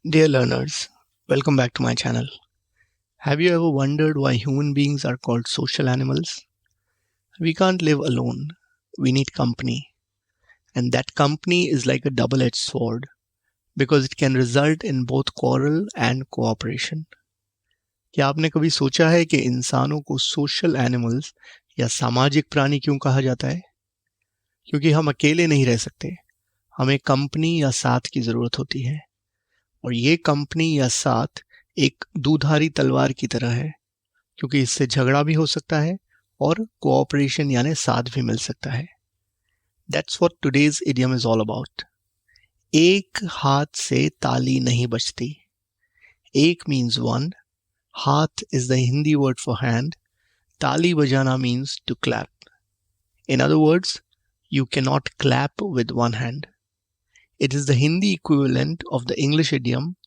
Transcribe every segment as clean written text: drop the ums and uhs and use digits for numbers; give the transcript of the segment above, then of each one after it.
Dear learners, welcome back to my channel. Have you ever wondered why human beings are called social animals? We can't live alone. We need company. And that company is like a double-edged sword because it can result in both quarrel and cooperation. क्या आपने कभी सोचा है कि इंसानों को social animals या सामाजिक प्राणी क्यों कहा जाता है? क्योंकि हम अकेले नहीं रह सकते. हमें कंपनी या साथ की जरूरत होती है. और ये कंपनी या साथ एक दुधारी तलवार की तरह है, क्योंकि इससे झगड़ा भी हो सकता है और कोऑपरेशन यानी साथ भी मिल सकता है. That's what today's idiom is all about. एक हाथ से ताली नहीं बजती. एक means one, हाथ is the Hindi word for hand, ताली बजाना means to clap. In other words, you cannot clap with one hand. It is the Hindi equivalent of the English idiom,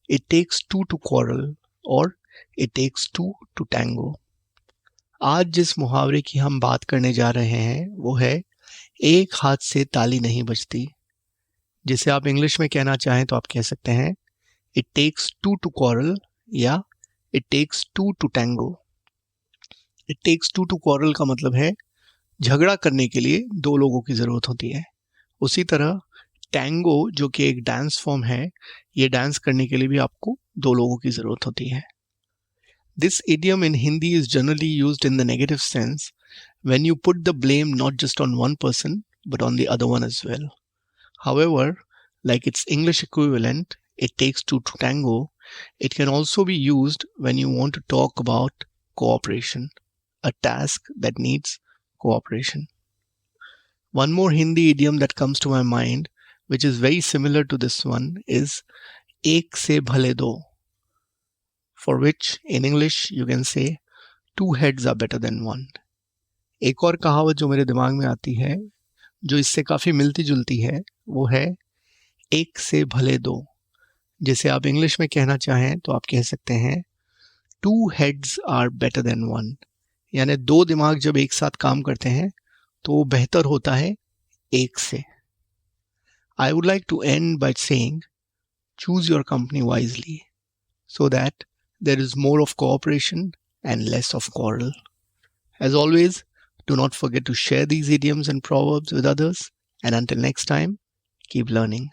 it takes two to quarrel or it takes two to tango. आज जिस मुहावरे की हम बात करने जा रहे हैं वो है एक हाथ से ताली नहीं बजती, जिसे आप इंग्लिश में कहना चाहें तो आप कह सकते हैं it takes two to quarrel या it takes two to tango. It takes two to quarrel का मतलब है झगड़ा करने के लिए दो लोगों की जरूरत होती है. उसी तरह टैंगो जो कि एक डांस फॉर्म है, ये डांस करने के लिए भी आपको दो लोगों की जरूरत होती है. This idiom in Hindi is generally used in the negative sense when you put the blame not just on one person but on the other one as well. However, like its English equivalent, it takes two to tango, it can also be used when you want to talk about cooperation, a task that needs cooperation. One more Hindi idiom that comes to my mind, which is very similar to this one, is ek se bhale do, for which in English you can say two heads are better than one. एक और कहावत जो मेरे दिमाग में आती है जो इससे काफी मिलती जुलती है वो है एक से भले दो, जिसे आप इंग्लिश में कहना चाहें तो आप कह सकते हैं two heads are better than one, यानी दो दिमाग जब एक साथ काम करते हैं तो वो बेहतर होता है एक से. I would like to end by saying, choose your company wisely so that there is more of cooperation and less of quarrel. As always, do not forget to share these idioms and proverbs with others, and until next time, keep learning.